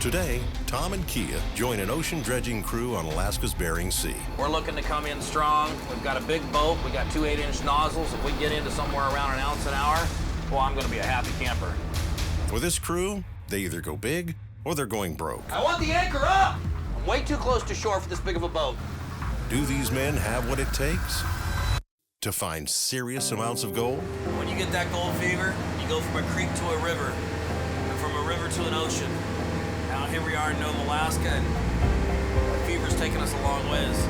Today, Tom and Kia join an ocean dredging crew on Alaska's Bering Sea. We're looking to come in strong. We've got a big boat. We got two 8-inch nozzles. If we get into somewhere around an ounce an hour, well, I'm going to be a happy camper. For this crew, they either go big or they're going broke. I want the anchor up! I'm way too close to shore for this big of a boat. Do these men have what it takes to find serious amounts of gold? When you get that gold fever, you go from a creek to a river, and from a river to an ocean. Now here we are in Nome, Alaska, and that fever's taken us a long ways.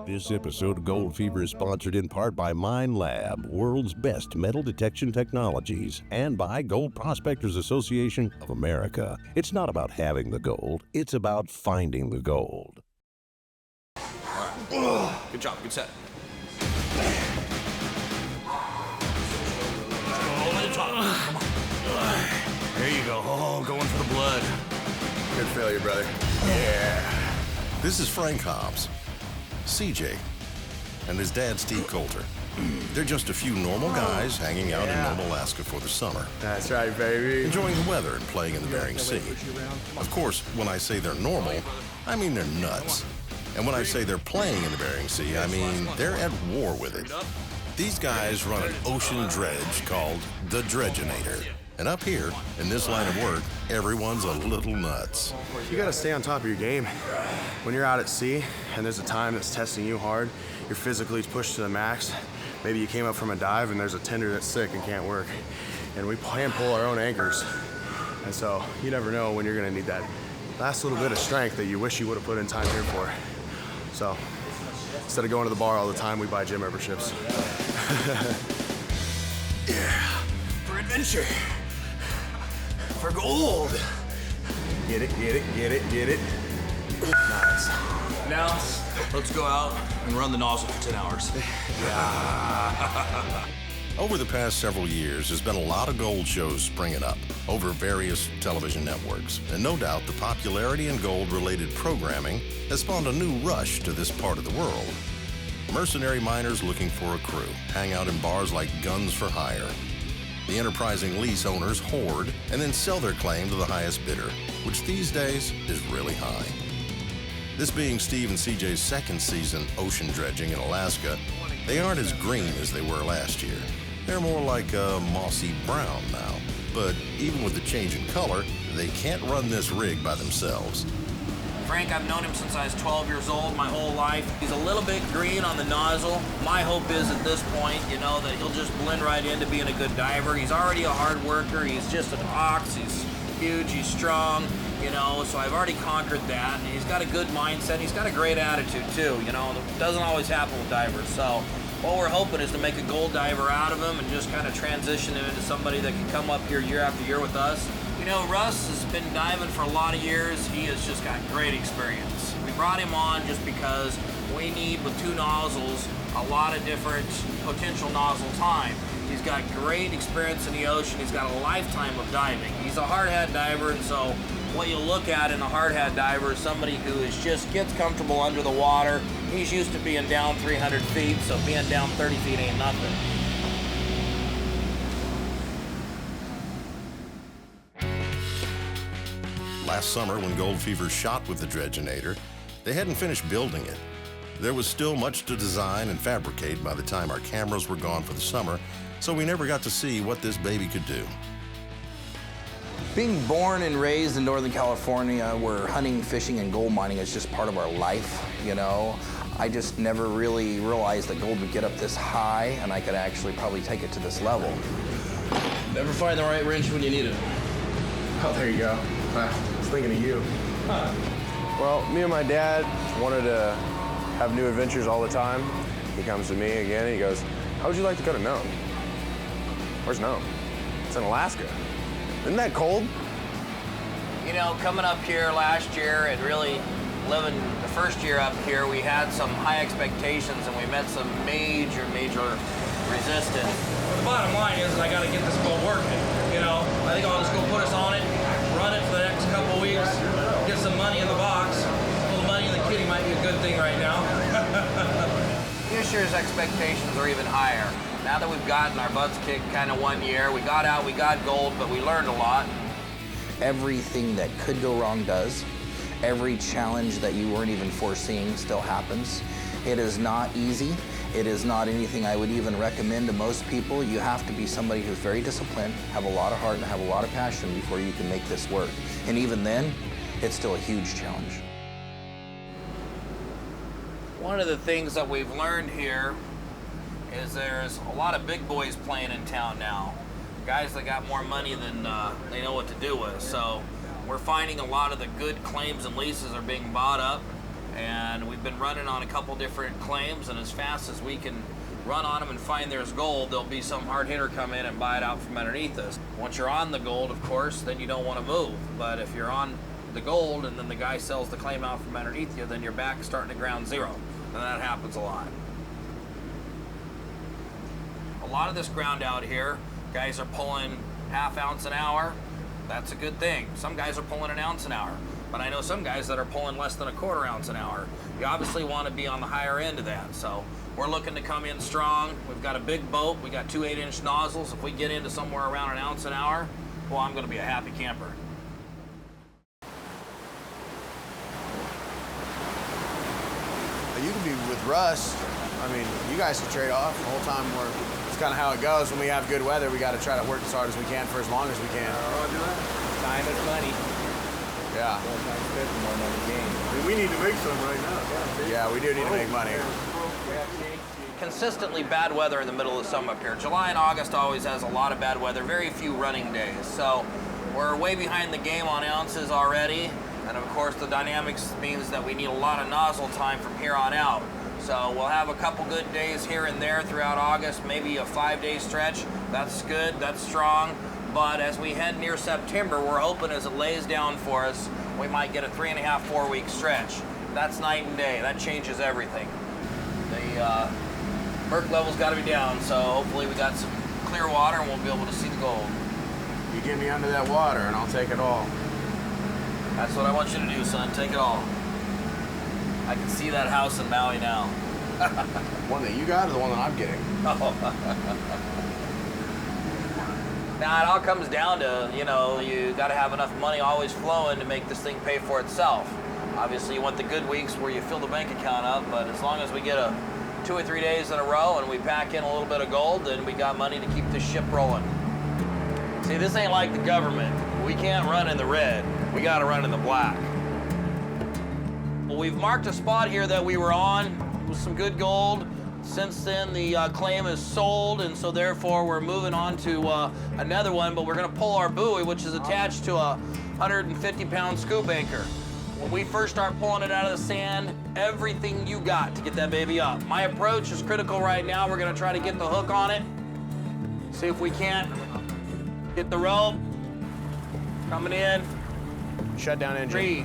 This episode of Gold Fever is sponsored in part by Mine Lab, world's best metal detection technologies, and by Gold Prospectors Association of America. It's not about having the gold, it's about finding the gold. All right. Good job, good set. Over the top. Come on. There you go. Oh, going for the blood. Good failure, brother. Yeah. This is Frank Hobbs, CJ, and his dad, Steve Coulter. They're just a few normal guys hanging out in Nome, Alaska for the summer. That's right, baby. Enjoying the weather and playing in the Bering Sea. Of course, when I say they're normal, I mean they're nuts. And when I say they're playing in the Bering Sea, I mean they're at war with it. These guys run an ocean dredge called the Dredginator. And up here, in this line of work, everyone's a little nuts. You gotta stay on top of your game. When you're out at sea and there's a time that's testing you hard, you're physically pushed to the max. Maybe you came up from a dive and there's a tender that's sick and can't work. And we hand pull our own anchors. And so you never know when you're gonna need that last little bit of strength that you wish you would have put in time here for. So instead of going to the bar all the time, we buy gym memberships. Yeah. For adventure. For gold. Get it, get it, get it, get it. Nice. Now, let's go out and run the nozzle for 10 hours. Yeah. Over the past several years, there's been a lot of gold shows springing up over various television networks. And no doubt the popularity in gold-related programming has spawned a new rush to this part of the world. Mercenary miners looking for a crew hang out in bars like Guns for Hire. The enterprising lease owners hoard and then sell their claim to the highest bidder, which these days is really high. This being Steve and CJ's second season ocean dredging in Alaska, they aren't as green as they were last year. They're more like a mossy brown now. But even with the change in color, they can't run this rig by themselves. Frank, I've known him since I was 12 years old, my whole life. He's a little bit green on the nozzle. My hope is at this point, that he'll just blend right into being a good diver. He's already a hard worker. He's just an ox. He's huge. He's strong, so I've already conquered that. And he's got a good mindset. He's got a great attitude, too, It doesn't always happen with divers. So what we're hoping is to make a gold diver out of him and just kind of transition him into somebody that can come up here year after year with us. Russ has been diving for a lot of years. He has just got great experience. We brought him on just because we need, with two nozzles, a lot of different potential nozzle time. He's got great experience in the ocean. He's got a lifetime of diving. He's a hard hat diver, and so what you look at in a hard hat diver is somebody who gets comfortable under the water. He's used to being down 300 feet, so being down 30 feet ain't nothing. Last summer, when Gold Fever shot with the Dredginator, they hadn't finished building it. There was still much to design and fabricate by the time our cameras were gone for the summer, so we never got to see what this baby could do. Being born and raised in Northern California, where hunting, fishing, and gold mining is just part of our life, I just never really realized that gold would get up this high, and I could actually probably take it to this level. Never find the right wrench when you need it. Oh, there you go. I was thinking of you. Well, me and my dad wanted to have new adventures all the time. He comes to me again and he goes, how would you like to go to Nome? Where's Nome? It's in Alaska. Isn't that cold? Coming up here last year and really living the first year up here, we had some high expectations and we met some major resistance. The bottom line is I got to get this boat working. I think I'll just go put us on it, run it for the next couple weeks, get some money in the box. A little money in the kitty might be a good thing right now. This year's expectations are even higher. Now that we've gotten our butts kicked kind of 1 year, we got out, we got gold, but we learned a lot. Everything that could go wrong does. Every challenge that you weren't even foreseeing still happens. It is not easy. It is not anything I would even recommend to most people. You have to be somebody who's very disciplined, have a lot of heart, and have a lot of passion before you can make this work. And even then, it's still a huge challenge. One of the things that we've learned here is there's a lot of big boys playing in town now. Guys that got more money than they know what to do with. So we're finding a lot of the good claims and leases are being bought up, and we've been running on a couple different claims, and as fast as we can run on them and find there's gold, there'll be some hard hitter come in and buy it out from underneath us. Once you're on the gold, of course, then you don't want to move. But if you're on the gold and then the guy sells the claim out from underneath you, then you're back starting at ground zero. And that happens a lot. A lot of this ground out here, guys are pulling ½ ounce an hour. That's a good thing. Some guys are pulling 1 ounce an hour, but I know some guys that are pulling less than 1/4 ounce an hour. You obviously want to be on the higher end of that. So we're looking to come in strong. We've got a big boat. We got 2 8-inch nozzles. If we get into somewhere around 1 ounce an hour, well, I'm going to be a happy camper. You can be with Russ. I mean, you guys can trade off the whole time. It's kind of how it goes. When we have good weather, we got to try to work as hard as we can for as long as we can. Time is money. Yeah. More time spent, more money gained. I mean, we need to make some right now. Yeah, we do need to make money. Consistently bad weather in the middle of the summer up here. July and August always has a lot of bad weather, very few running days. So we're way behind the game on ounces already. And of course, the dynamics means that we need a lot of nozzle time from here on out. So we'll have a couple good days here and there throughout August, maybe a 5-day stretch. That's good, that's strong. But as we head near September, we're hoping as it lays down for us, we might get a 3.5, 4-week stretch. That's night and day, that changes everything. The merc level's gotta be down, so hopefully we got some clear water and we'll be able to see the gold. You get me under that water and I'll take it all. That's what I want you to do, son. Take it all. I can see that house in Maui now. One that you got or the one that I'm getting? Now, it all comes down to, you know, you got to have enough money always flowing to make this thing pay for itself. Obviously, you want the good weeks where you fill the bank account up, but as long as we get 2 or 3 days in a row and we pack in a little bit of gold, then we got money to keep this ship rolling. See, this ain't like the government. We can't run in the red. We got to run in the black. Well, we've marked a spot here that we were on with some good gold. Since then, the claim is sold, and so therefore we're moving on to another one, but we're going to pull our buoy, which is attached to a 150-pound scoop anchor. When we first start pulling it out of the sand, everything you got to get that baby up. My approach is critical right now. We're going to try to get the hook on it, see if we can't get the rope coming in. Shut down engine.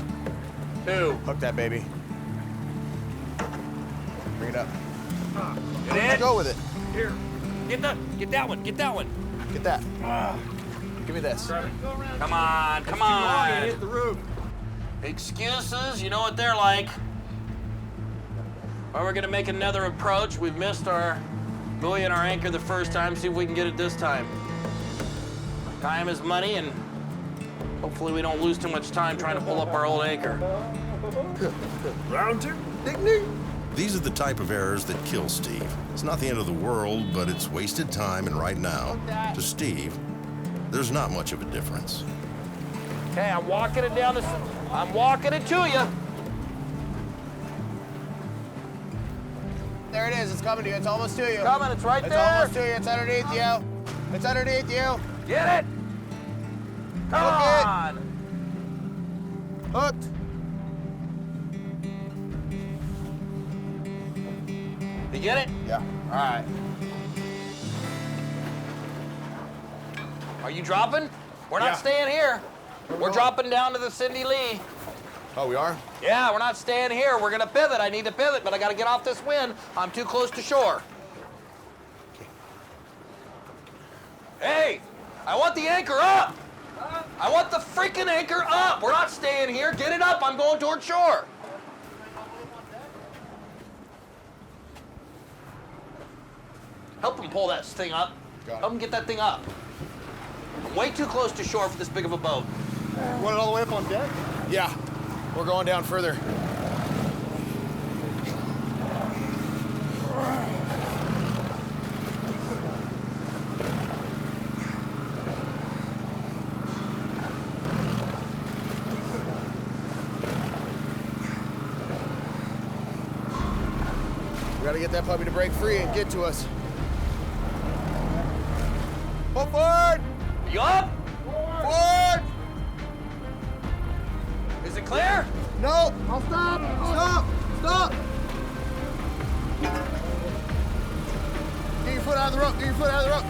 3, 2. Hook that baby. Bring it up. Get Let's it. go with it. Here. Get that one. Get that one. Get that. Give me this. Come on. Come on. Hit the roof. Excuses, you know what they're like. Well, we're gonna make another approach. We've missed our buoy and our anchor the first time. See if we can get it this time. Time is money, and hopefully we don't lose too much time trying to pull up our old anchor. Round 2. Ding, ding. These are the type of errors that kill Steve. It's not the end of the world, but it's wasted time, and right now, to Steve, there's not much of a difference. Okay, I'm walking it down I'm walking it to you. There it is. It's coming to you. It's almost to you. Coming, it's right It's there. almost to you. It's underneath you. It's underneath you. Get it. Come Hook it. on. Hooked. You get it? Yeah. All right. Are you dropping? We're not Yeah. staying here. We're dropping down to the Cindy Lee. Oh, we are? Yeah, we're not staying here. We're gonna pivot. I need to pivot, but I gotta get off this wind. I'm too close to shore. Hey, I want the anchor up. I want the freaking anchor up. We're not staying here. Get it up. I'm going toward shore. Help him pull that thing up. Got it. Help him get that thing up. I'm way too close to shore for this big of a boat. Want it all the way up on deck? Yeah, we're going down further. We gotta get that puppy to break free and get to us. Pull forward! You up? Forward! Is it clear? No! I'll stop! Stop! Stop! Get your foot out of the rope! Get your foot out of the rope!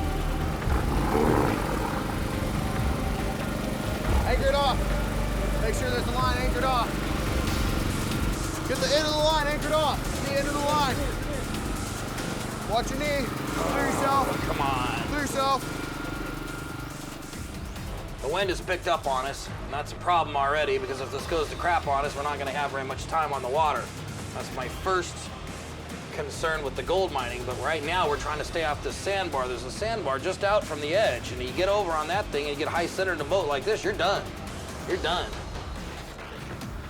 Anchor it off. Make sure there's a line anchored off. Get the end of the line anchored off. The end of the line. Watch your knee. Clear yourself. Come on. Clear yourself. The wind has picked up on us, and that's a problem already because if this goes to crap on us, we're not going to have very much time on the water. That's my first concern with the gold mining, but right now we're trying to stay off this sandbar. There's a sandbar just out from the edge, and you get over on that thing and you get high center in a boat like this, you're done. You're done.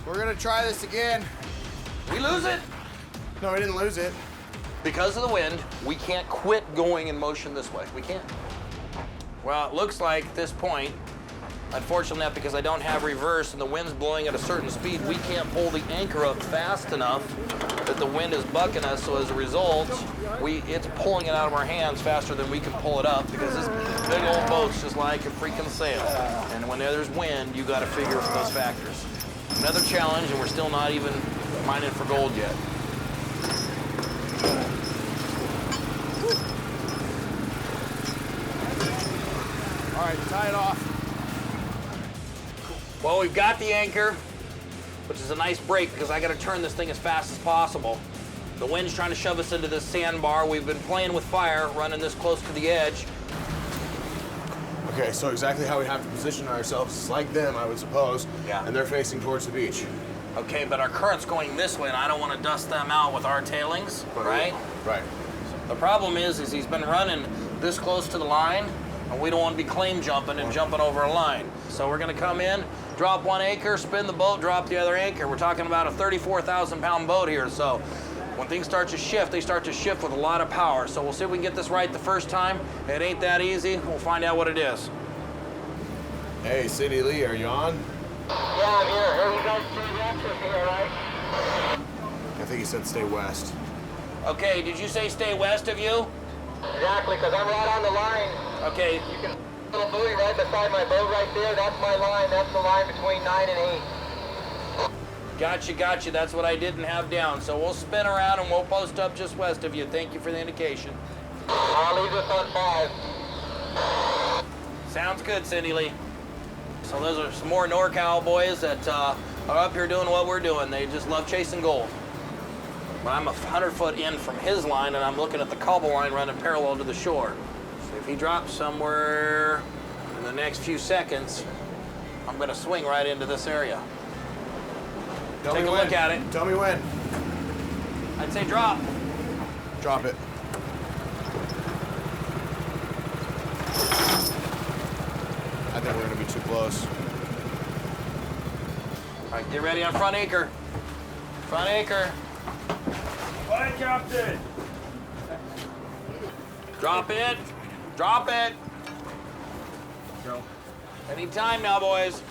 We're gonna try this again. We lose it. No, we didn't lose it. Because of the wind, we can't quit going in motion this way. We can't. Well, it looks like at this point, unfortunately not because I don't have reverse and the wind's blowing at a certain speed, we can't pull the anchor up fast enough that the wind is bucking us, so as a result, it's pulling it out of our hands faster than we can pull it up because this big old boat's just like a freaking sail. And when there's wind, you gotta figure those factors. Another challenge, and we're still not even mining for gold yet. All right, tie it off. Well, we've got the anchor, which is a nice break because I got to turn this thing as fast as possible. The wind's trying to shove us into this sandbar. We've been playing with fire, running this close to the edge. Okay, so exactly how we have to position ourselves is like them, I would suppose. Yeah. And they're facing towards the beach. Okay, but our current's going this way, and I don't want to dust them out with our tailings, right? Right. The problem is he's been running this close to the line, and we don't want to be claim jumping and jumping over a line. So we're going to come in, drop one anchor, spin the boat, drop the other anchor. We're talking about a 34,000-pound boat here, so when things start to shift, they start to shift with a lot of power. So we'll see if we can get this right the first time. It ain't that easy. We'll find out what it is. Hey, City Lee, are you on? Yeah, I'm here. Are you guys stay west with me, all right? I think he said stay west. Okay, did you say stay west of you? Exactly, because I'm right on the line. Okay, You can little buoy right beside my boat right there. That's my line. That's the line between 9 and 8. gotcha. That's what I didn't have down. So we'll spin around and we'll post up just west of you. Thank you for the indication. I'll leave this on 5. Sounds good, Cindy Lee. So those are some more NorCal boys that are up here doing what we're doing. They just love chasing gold. But I'm 100 foot in from his line, and I'm looking at the cobble line running parallel to the shore. So if he drops somewhere in the next few seconds, I'm going to swing right into this area. Take a look at it. Tell me when. I'd say drop. Drop it. I think we're gonna be too close. All right, get ready on front anchor. Front anchor. Aye, Captain. Drop it. Drop it. Go. Anytime now, boys.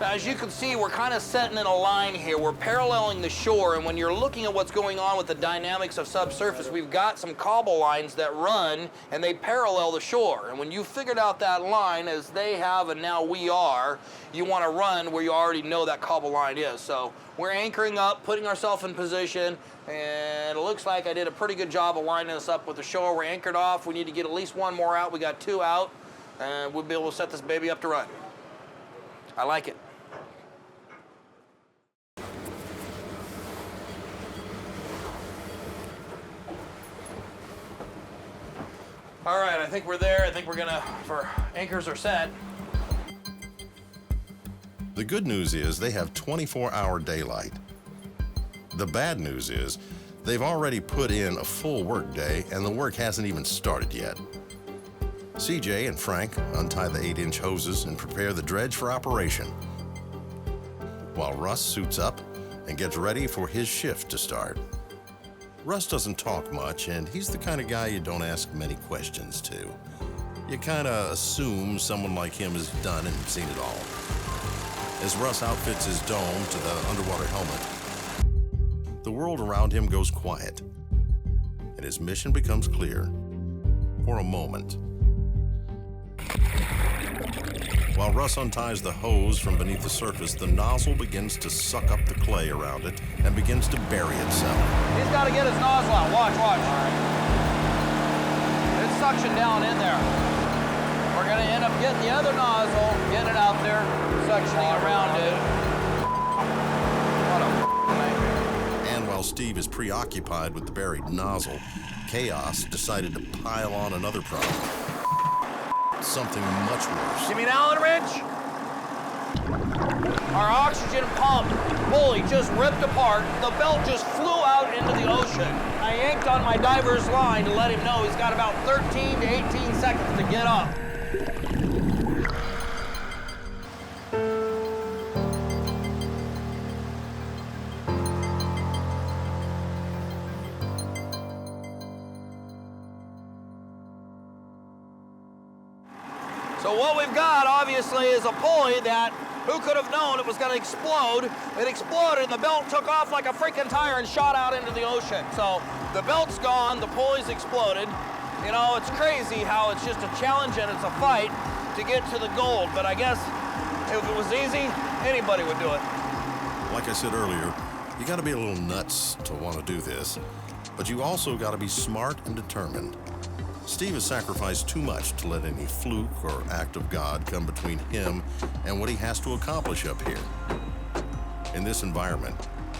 Now, as you can see, we're kind of setting in a line here. We're paralleling the shore, and when you're looking at what's going on with the dynamics of subsurface, we've got some cobble lines that run, and they parallel the shore. And when you figured out that line, as they have and now we are, you want to run where you already know that cobble line is. So we're anchoring up, putting ourselves in position, and it looks like I did a pretty good job of lining us up with the shore. We're anchored off. We need to get at least one more out. We got 2 out, and we'll be able to set this baby up to run. I like it. All right, I think we're there. I think we're our anchors are set. The good news is they have 24-hour daylight. The bad news is They've already put in a full work day, and the work hasn't even started yet. CJ and Frank untie the 8-inch hoses and prepare the dredge for operation, while Russ suits up and gets ready for his shift to start. Russ doesn't talk much, and he's the kind of guy you don't ask many questions to. You kind of assume someone like him has done and seen it all. As Russ outfits his dome to the underwater helmet, the world around him goes quiet, and his mission becomes clear for a moment. While Russ unties the hose from beneath the surface, the nozzle begins to suck up the clay around it and begins to bury itself. He's got to get his nozzle out. Watch. It's suction down in there. We're going to end up getting the other nozzle, getting it out there, suctioning around it. What a nightmare. And while Steve is preoccupied with the buried nozzle, Chaos decided to pile on another problem. Something much worse. Give me an Allen wrench. Our oxygen pump pulley just ripped apart. The belt just flew out into the ocean. I yanked on my diver's line to let him know he's got about 13 to 18 seconds to get up. So what we've got, obviously, is a pulley that, who could have known it was going to explode? It exploded, and the belt took off like a freaking tire and shot out into the ocean. So the belt's gone, the pulley's exploded. You know, it's crazy how it's just a challenge and it's a fight to get to the gold. But I guess if it was easy, anybody would do it. Like I said earlier, you got to be a little nuts to want to do this, but you also got to be smart and determined. Steve has sacrificed too much to let any fluke or act of God come between him and what he has to accomplish up here. In this environment,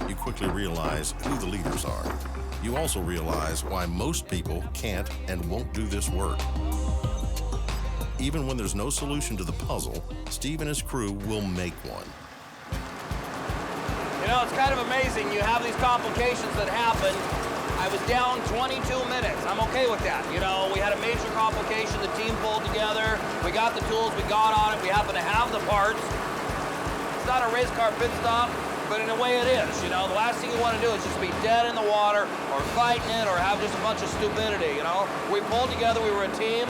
you quickly realize who the leaders are. You also realize why most people can't and won't do this work. Even when there's no solution to the puzzle, Steve and his crew will make one. You know, it's kind of amazing. You have these complications that happen. I was down 22 minutes. I'm okay with that. You know, we had a major complication. The team pulled together. We got the tools. We got on it. We happen to have the parts. It's not a race car pit stop, but in a way it is. You know, the last thing you want to do is just be dead in the water or fighting it or have just a bunch of stupidity, you know? We pulled together. We were a team.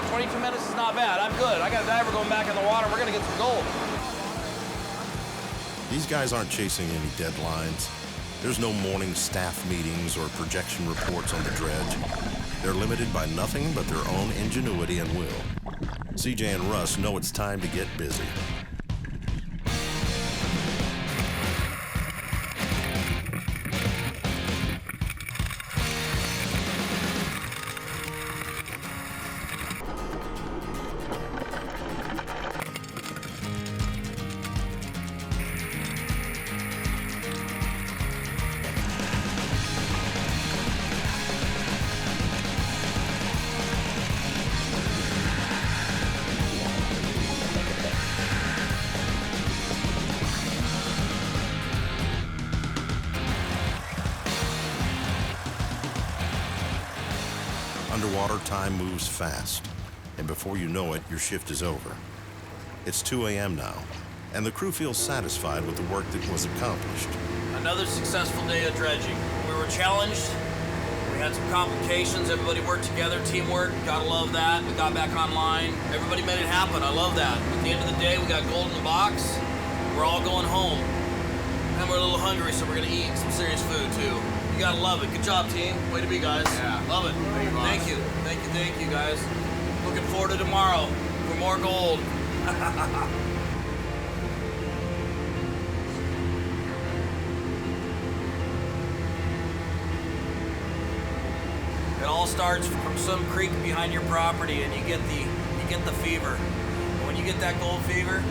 22 minutes is not bad. I'm good. I got a diver going back in the water. We're going to get some gold. These guys aren't chasing any deadlines. There's no morning staff meetings or projection reports on the dredge. They're limited by nothing but their own ingenuity and will. CJ and Russ know it's time to get busy. Underwater, time moves fast, and before you know it, your shift is over. It's 2 a.m. now, and the crew feels satisfied with the work that was accomplished. Another successful day of dredging. We were challenged. We had some complications. Everybody worked together, teamwork. Gotta love that. We got back online. Everybody made it happen. I love that. At the end of the day, we got gold in the box. We're all going home. And we're a little hungry, so we're gonna eat some serious food too. You gotta love it. Good job, team. Way to be, guys. Yeah. Love it. Thank you. Thank you, guys. Looking forward to tomorrow for more gold. It all starts from some creek behind your property, and you get the fever. And when you get that gold fever,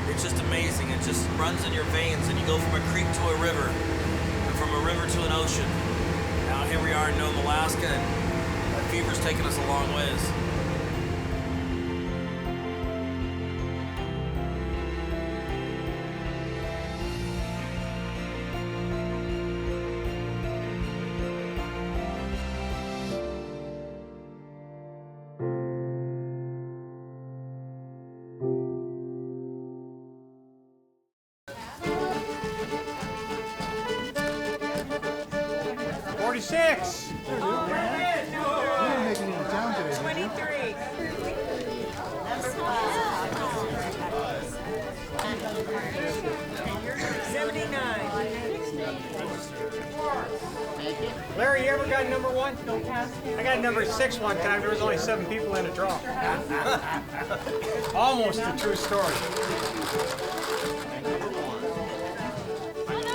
it's just amazing. It just runs in your veins, and you go from a creek to a river, and from a river to an ocean. Now here we are in Nome, Alaska, and that fever's taken us a long ways. 26. You're making it down today. 23. Number 79. Larry, you ever got number 1? I got number 6 one time. There was only 7 people in a draw. Almost a true story.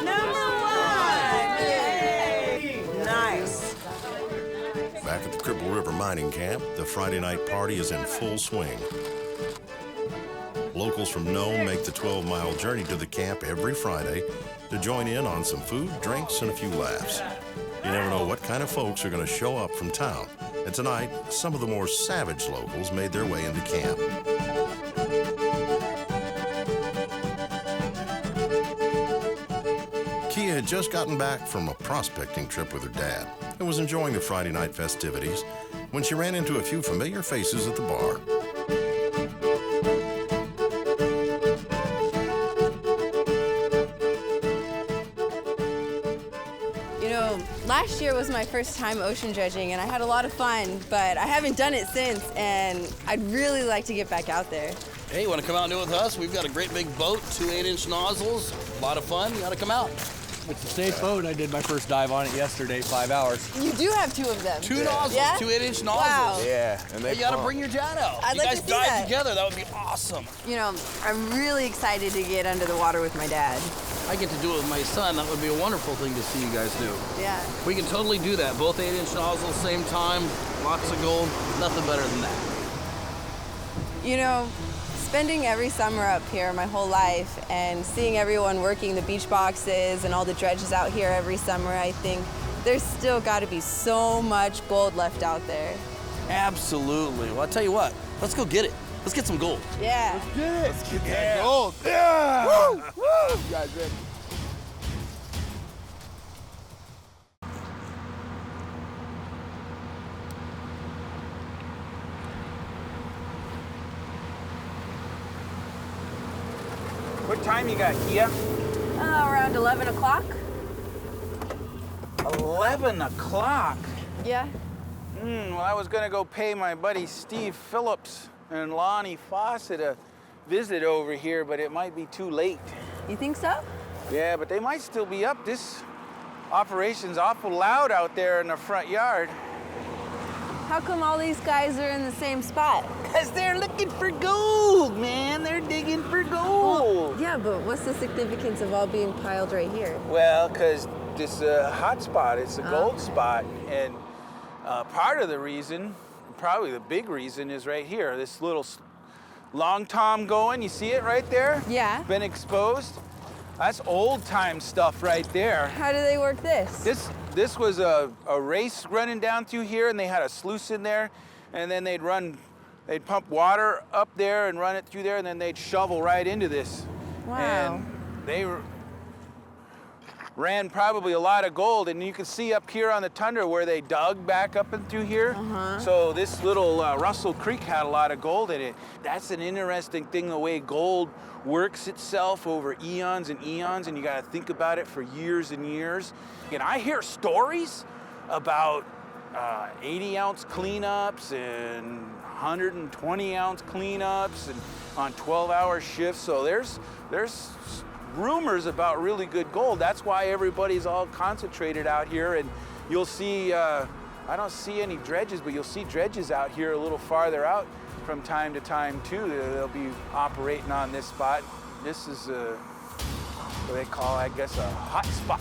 Number 1. Yay! Nice. Back at the Cripple River Mining Camp, the Friday night party is in full swing. Locals from Nome make the 12-mile journey to the camp every Friday to join in on some food, drinks, and a few laughs. You never know what kind of folks are going to show up from town. And tonight, some of the more savage locals made their way into camp. Kia had just gotten back from a prospecting trip with her dad and was enjoying the Friday night festivities when she ran into a few familiar faces at the bar. Last year was my first time ocean dredging, and I had a lot of fun, but I haven't done it since, and I'd really like to get back out there. Hey, you want to come out and do it with us? We've got a great big boat, 2 8-inch nozzles, a lot of fun. You got to come out. It's a safe boat. I did my first dive on it yesterday, 5 hours. You do have 2 of them. 2 nozzles, yeah? 2 8-inch nozzles. Wow. Yeah, and they You got to bring your jet out. I'd you like guys to see dive that. together. That would be awesome. You know, I'm really excited to get under the water with my dad. I get to do it with my son. That would be a wonderful thing to see you guys do. Yeah. We can totally do that. Both 8-inch nozzles, same time, lots of gold. Nothing better than that. You know, spending every summer up here my whole life and seeing everyone working the beach boxes and all the dredges out here every summer, I think there's still got to be so much gold left out there. Absolutely. Well, I'll tell you what. Let's go get it. Let's get some gold. Yeah. Let's get it. Let's get that gold. Yeah. Woo! Woo! You guys ready? What time you got, Kia? Around 11 o'clock. 11 o'clock? Yeah. Well, I was gonna go pay my buddy Steve Phillips and Lonnie Fawcett a visit over here, but it might be too late. You think so? Yeah, but they might still be up. This operation's awful loud out there in the front yard. How come all these guys are in the same spot? Because they're looking for gold, man. They're digging for gold. Well, yeah, but what's the significance of all being piled right here? Well, because this is a hot spot. It's a gold spot. And part of the reason, probably the big reason, is right here. This little long tom going. You see it right there? Yeah. Been exposed. That's old time stuff right there. How do they work this? This was a race running down through here, and they had a sluice in there, and then they'd pump water up there and run it through there, and then they'd shovel right into this. Wow. And they ran probably a lot of gold, and you can see up here on the tundra where they dug back up and through here. So this little Russell Creek had a lot of gold in it. That's an interesting thing, the way gold works itself over eons and eons, and you got to think about it for years and years. And I hear stories about 80-ounce cleanups and 120-ounce cleanups and on 12-hour shifts. So there's rumors about really good gold. That's why everybody's all concentrated out here. And you'll see, I don't see any dredges, but you'll see dredges out here a little farther out from time to time too. They'll be operating on this spot. This is what they call, I guess, a hot spot.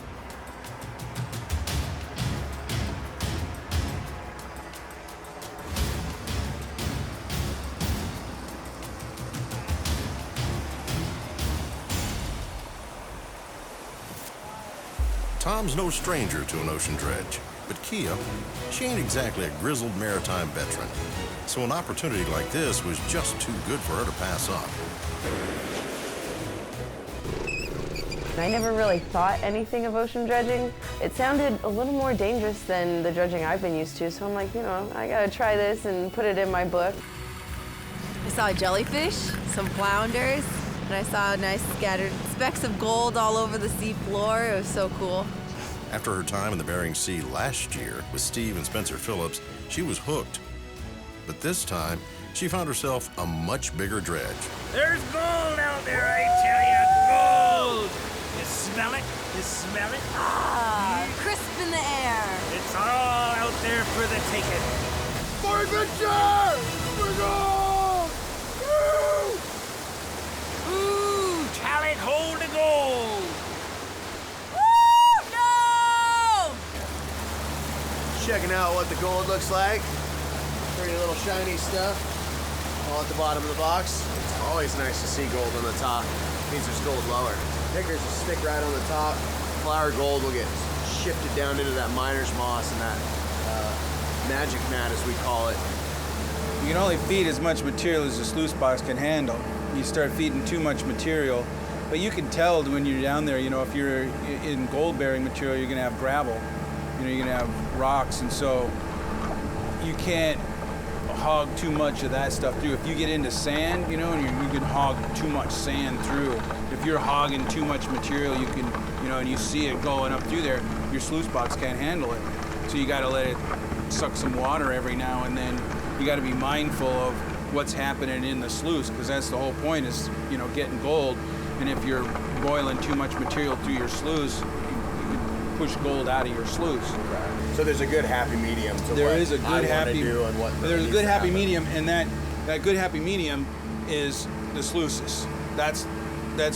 Tom's no stranger to an ocean dredge, but Kia, she ain't exactly a grizzled maritime veteran. So an opportunity like this was just too good for her to pass up. I never really thought anything of ocean dredging. It sounded a little more dangerous than the dredging I've been used to, so I'm like, you know, I gotta try this and put it in my book. I saw a jellyfish, some flounders, and I saw nice scattered specks of gold all over the sea floor. It was so cool. After her time in the Bering Sea last year with Steve and Spencer Phillips, she was hooked. But this time, she found herself a much bigger dredge. There's gold out there, I tell you, gold! You smell it? You smell it? Ah, crisp in the air. It's all out there for the taking. For adventure! For gold! Woo! Ooh, talent, hold the gold! Woo! No! Checking out what the gold looks like. Pretty little shiny stuff. All at the bottom of the box. It's always nice to see gold on the top. It means there's gold lower. Pickers will stick right on the top. Flower gold will get shifted down into that miner's moss and that magic mat, as we call it. You can only feed as much material as the sluice box can handle. You start feeding too much material, but you can tell when you're down there, you know, if you're in gold-bearing material, you're gonna have gravel, you know, you're gonna have rocks, and so you can't hog too much of that stuff through. If you get into sand, you know, and you can hog too much sand through. If you're hogging too much material, you can, you know, and you see it going up through there, your sluice box can't handle it. So you gotta let it suck some water every now and then. You gotta be mindful of what's happening in the sluice, because that's the whole point, is, you know, getting gold. And if you're boiling too much material through your sluice, you can push gold out of your sluice. So there's a good happy medium to There what is a good I happy do and what there's a needs good to happy happen. medium, and that good happy medium is the sluices. That's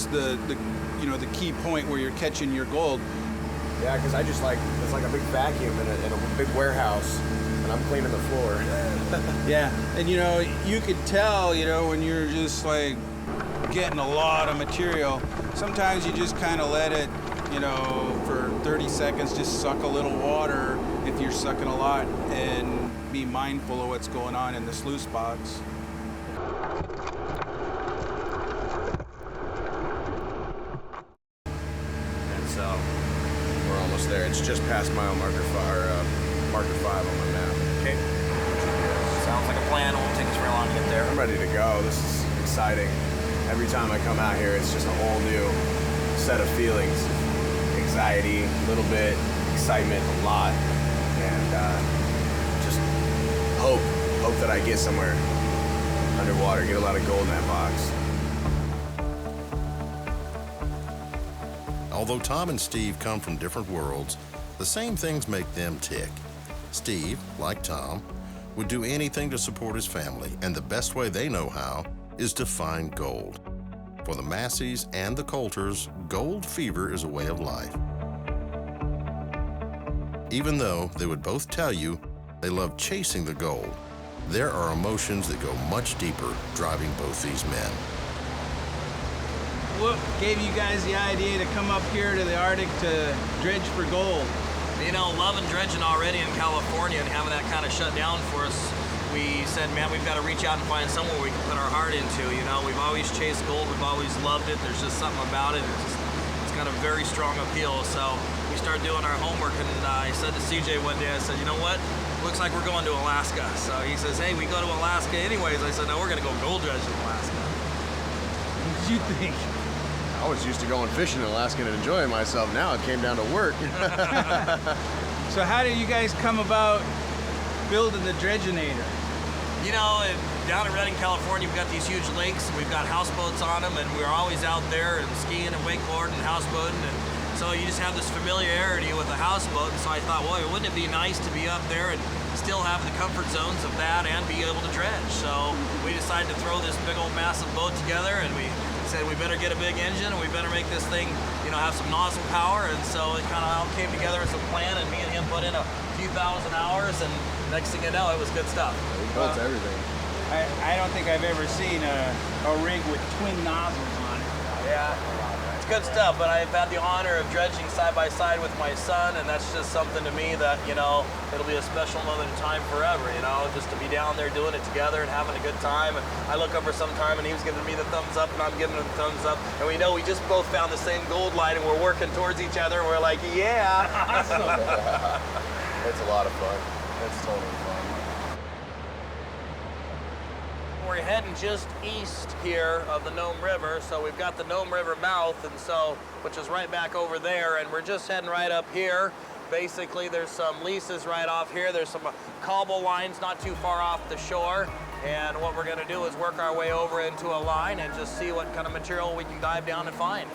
the you know, the key point where you're catching your gold. Yeah, because I just like, it's like a big vacuum in a big warehouse, and I'm cleaning the floor. Yeah, and you know, you could tell, you know, when you're just like getting a lot of material, sometimes you just kind of let it, you know, for 30 seconds, just suck a little water if you're sucking a lot, and be mindful of what's going on in the sluice box. And so we're almost there. It's just past mile marker 5 on my map. Okay. Sounds like a plan. It won't take us very long to get there. I'm ready to go. This is exciting. Every time I come out here, it's just a whole new set of feelings. Anxiety, a little bit, excitement, a lot, and just hope that I get somewhere underwater, get a lot of gold in that box. Although Tom and Steve come from different worlds, the same things make them tick. Steve, like Tom, would do anything to support his family, and the best way they know how is to find gold. For the Massies and the Coulters, gold fever is a way of life. Even though they would both tell you they love chasing the gold, there are emotions that go much deeper driving both these men. What gave you guys the idea to come up here to the Arctic to dredge for gold? You know, loving dredging already in California and having that kind of shut down for us, we said, man, we've got to reach out and find somewhere we can put our heart into. You know, we've always chased gold, we've always loved it. There's just something about it. It's got a very strong appeal. So we started doing our homework, and I said to CJ one day, I said, you know what? Looks like we're going to Alaska. So he says, hey, we go to Alaska anyways. I said, no, we're going to go gold dredge in Alaska. What did you think? I was used to going fishing in Alaska and enjoying myself. Now it came down to work. So how did you guys come about building the Dredginator? You know, down in Redding, California, we've got these huge lakes, and we've got houseboats on them, and we're always out there and skiing and wakeboarding and houseboating, and so you just have this familiarity with a houseboat, and so I thought, well, wouldn't it be nice to be up there and still have the comfort zones of that and be able to dredge? So we decided to throw this big old massive boat together, and we said we better get a big engine, and we better make this thing, you know, have some nozzle power, and so it kind of all came together as a plan, and me and him put in a few thousand hours, and next thing you know, it was good stuff. We built everything. I don't think I've ever seen a rig with twin nozzles on it. Yeah, it's good stuff, but I've had the honor of dredging side by side with my son, and that's just something to me that, you know, it'll be a special moment in time forever, you know, just to be down there doing it together and having a good time. And I look over sometime and he was giving me the thumbs up and I'm giving him the thumbs up, and we know we just both found the same gold line and we're working towards each other, and we're like, yeah. It's a lot of fun. It's totally fun. We're heading just east here of the Nome River, so we've got the Nome River mouth, and so, which is right back over there, and we're just heading right up here. Basically, there's some leases right off here. There's some cobble lines not too far off the shore, and what we're gonna do is work our way over into a line and just see what kind of material we can dive down and find.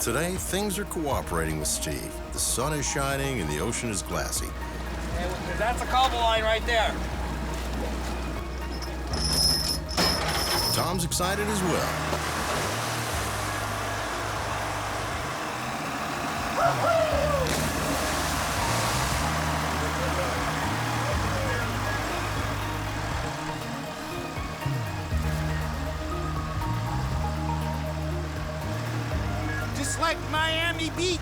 Today, things are cooperating with Steve. The sun is shining and the ocean is glassy. And that's a cobble line right there. Tom's excited as well. Just like Miami Beach.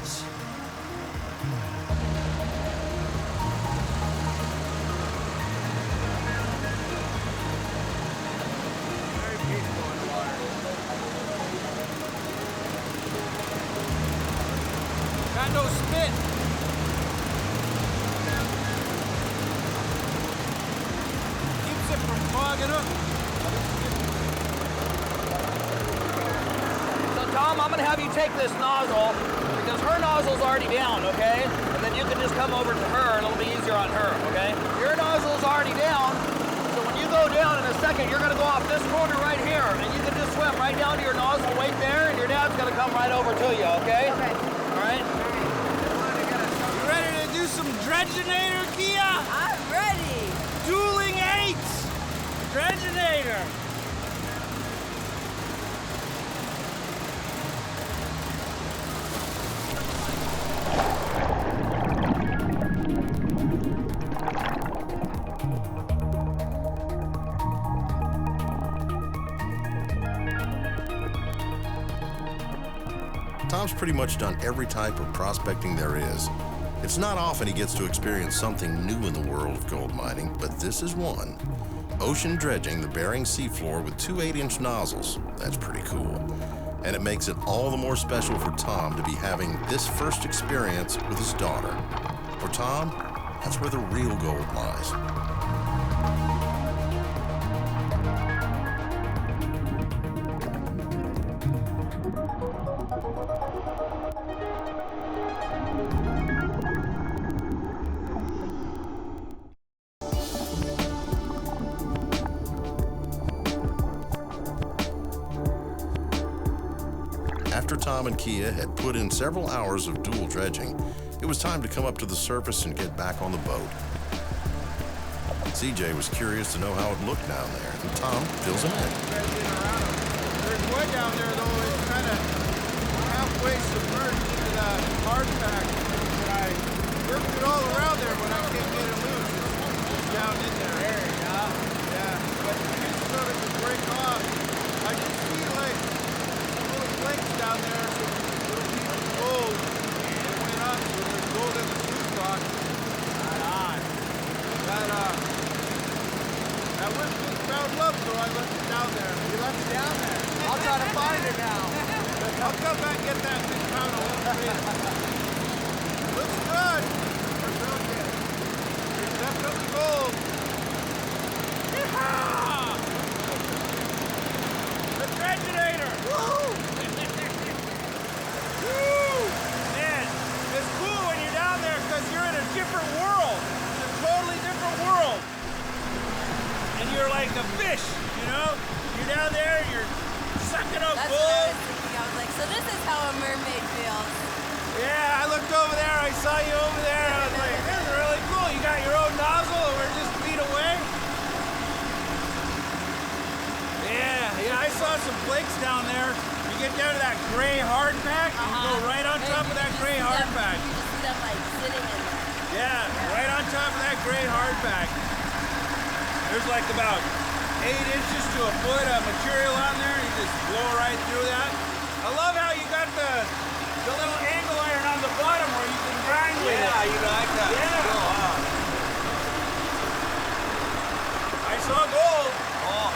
Got no spit. Keeps it from fogging up. So Tom, I'm gonna have you take this nozzle, because her nozzle's already down, okay? And then you can just come over to her and it'll be easier on her, okay? Your nozzle's already down, so when you go down in a second, you're gonna go off this corner right here, and you can just swim right down to your nozzle, wait there, and your dad's gonna come right over to you, okay? Okay. All right? You ready to do some dredginator, Kia? I'm ready. Dueling 8! Dredginator! Tom's pretty much done every type of prospecting there is. It's not often he gets to experience something new in the world of gold mining, but this is one. Ocean dredging the Bering seafloor with two 8-inch nozzles. That's pretty cool. And it makes it all the more special for Tom to be having this first experience with his daughter. For Tom, that's where the real gold lies. After Tom and Kia had put in several hours of dual dredging, it was time to come up to the surface and get back on the boat. CJ was curious to know how it looked down there, and Tom fills him in. There's wood down there, though. It's kind of halfway submerged into that hard pack. And I worked it all around there, but I can't get it loose. It's down in there. Yeah. But the pieces of it to break off. I can see, like, some little flakes down there, some little pieces of gold. It went up, so there's gold in the soup rock. Right on. That was just found love, so I left it down there. You left it down there? I'll try to find it now. I'll come back and get that thing found a little bit. Looks good. We're brilliant. There's definitely gold. Yeehaw! The dredginator! Woo! Woo! Man, it's cool when you're down there because you're in a different world. It's a totally different world. And you're like a fish, you know? You're down there, you're sucking up That's gold. what I was thinking. I was like, so this is how a mermaid feels. Yeah, I looked over there, I saw you over there, I was like, this is really cool. You got your own nozzle and we're just feet away? Yeah, I saw some flakes down there. You get down to that gray hard pack, you go right on top of that gray hard pack. You just see them like sitting in there. Yeah, right on top of that gray hard pack. There's like about 8 inches to a foot of material on there. You just blow right through that. I love how you got the little angle iron on the bottom where you can grind with it. Yeah, you like that. Yeah. Cool, huh? I saw gold. Oh.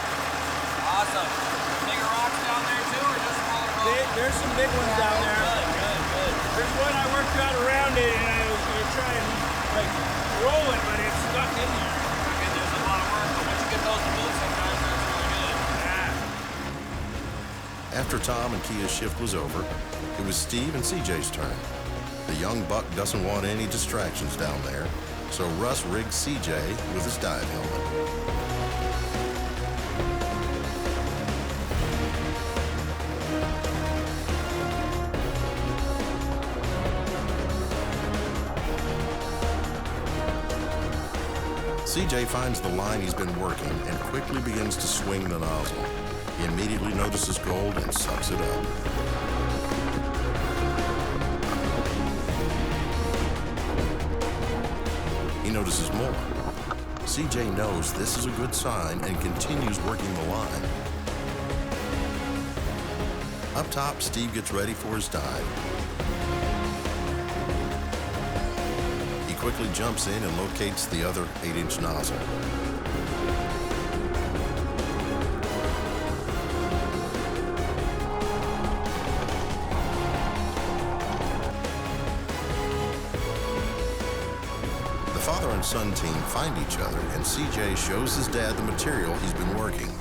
There's some big ones down there. Good. There's one I worked out around it, and I was gonna try and like roll it, but it's stuck in there. Okay, there's a lot of work, but once you get those moved, sometimes that's really good. Yeah. After Tom and Kia's shift was over, it was Steve and CJ's turn. The young buck doesn't want any distractions down there, so Russ rigged CJ with his dive helmet. CJ finds the line he's been working and quickly begins to swing the nozzle. He immediately notices gold and sucks it up. He notices more. CJ knows this is a good sign and continues working the line. Up top, Steve gets ready for his dive. He quickly jumps in and locates the other 8-inch nozzle. The father and son team find each other, and CJ shows his dad the material he's been working.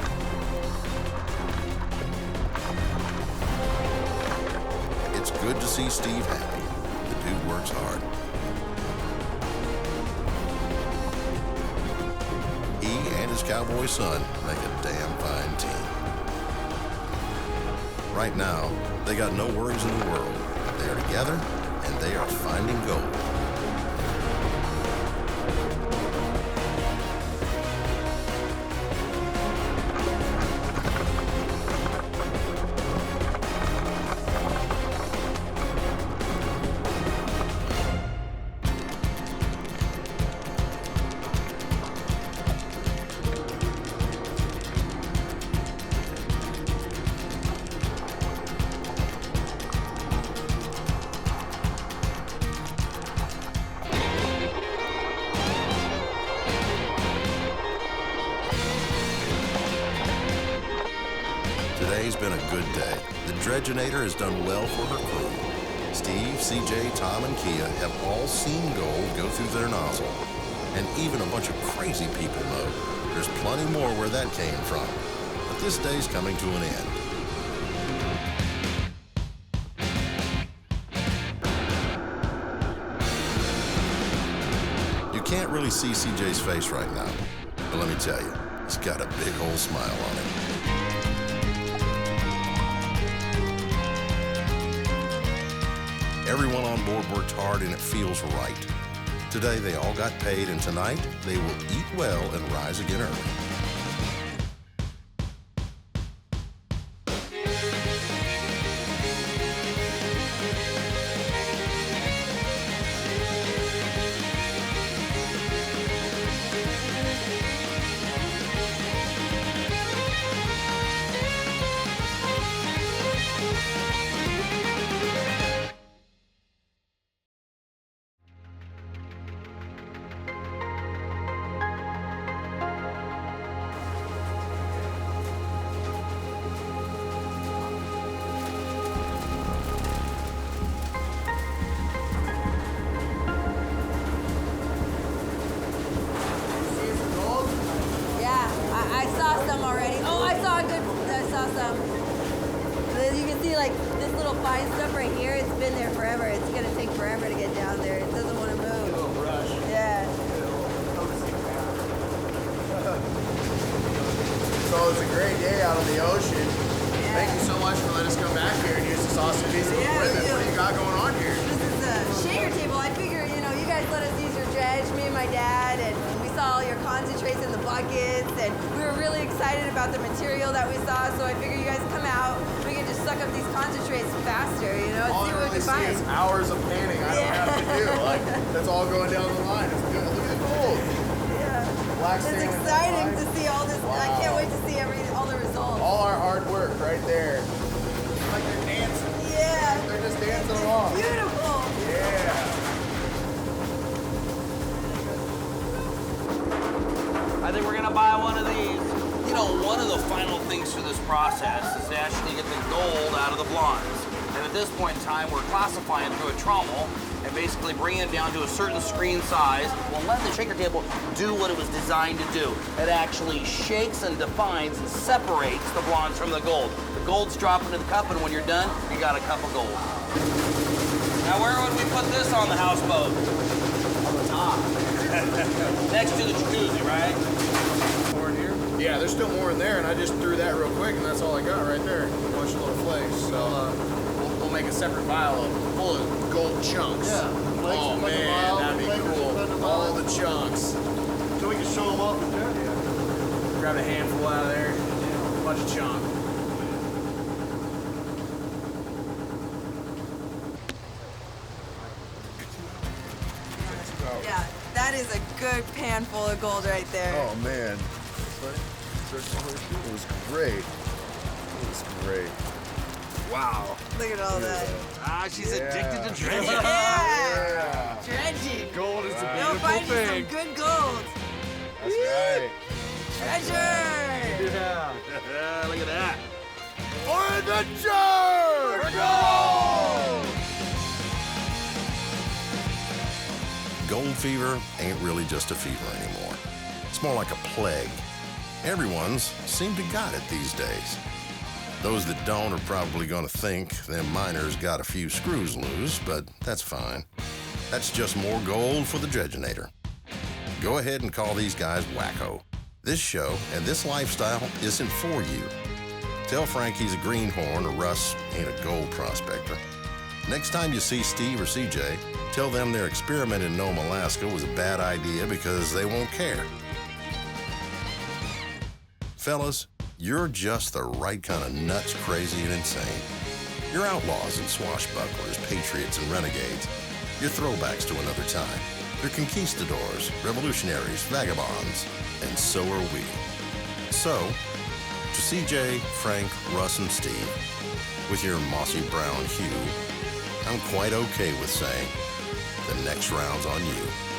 It's good to see Steve happy. The dude works hard. He and his cowboy son make a damn fine team. Right now, they got no worries in the world. They are together, and they are finding gold. Today's been a good day. The Dredgeinator has done well for her crew. Steve, CJ, Tom, and Kia have all seen gold go through their nozzle. And even a bunch of crazy people know there's plenty more where that came from. But this day's coming to an end. You can't really see CJ's face right now, but let me tell you, he's got a big old smile on him. Everyone on board worked hard and it feels right. Today they all got paid, and tonight they will eat well and rise again early. I saw some already. Oh, I saw some. You can see like this little fine stuff right here. It's been there forever. It's gonna take forever to get down there. It doesn't want to move. A little brush. Yeah. So it's a great day out on the ocean. Yeah. Thank you so much for letting us come back here and use this awesome piece of equipment. What do you got going on here? This is a shader table. I figured, you guys let us use your dredge, me and my dad, and we saw all your concentrates in the buckets, and we were really excited about the material that we saw, so I figured you guys come out, we can just suck up these concentrates faster, and all see what we really find. See is hours of panning I don't have to do. Like, that's all going down the line. It's good. Look at the gold. Yeah. It's exciting to see all this. Wow. I can't wait to see all the results. All our hard work right there. It's like they're dancing. Yeah. They're just dancing along. Beautiful. Yeah. I think we're gonna buy one of these. One of the final things things through this process is to actually get the gold out of the blondes. And at this point in time, we're classifying through a trommel and basically bringing it down to a certain screen size. We'll let the shaker table do what it was designed to do. It actually shakes and defines and separates the blondes from the gold. The gold's dropping into the cup, and when you're done, you got a cup of gold. Now, where would we put this on the houseboat? On the top. Next to the jacuzzi, right? More in here? Yeah, there's still more in there, and I just threw that real quick, and that's all I got right there. A bunch of little flakes. So we'll make a separate vial full of gold chunks. Yeah. Oh man, that'd be cool. All the chunks. So we can show them off in there? Yeah. Grab a handful out of there, a bunch of chunks. Yeah, that is a good pan full of gold right there. Oh man. It was great. It was great. Wow. Look at all that. Ah, she's addicted to dredging. Yeah. Dredging. Gold is a Go beautiful find you some thing. good gold. That's right. Treasure. Yeah. Look at that. For the jar! For gold! Gold fever ain't really just a fever anymore. It's more like a plague. Everyone's seemed to got it these days. Those that don't are probably gonna think them miners got a few screws loose, but that's fine. That's just more gold for the Dredginator. Go ahead and call these guys wacko. This show and this lifestyle isn't for you. Tell Frank he's a greenhorn or Russ ain't a gold prospector. Next time you see Steve or CJ, tell them their experiment in Nome, Alaska was a bad idea because they won't care. Fellas, you're just the right kind of nuts, crazy, and insane. You're outlaws and swashbucklers, patriots and renegades. You're throwbacks to another time. You're conquistadors, revolutionaries, vagabonds, and so are we. So, to CJ, Frank, Russ, and Steve, with your mossy brown hue, I'm quite okay with saying the next round's on you.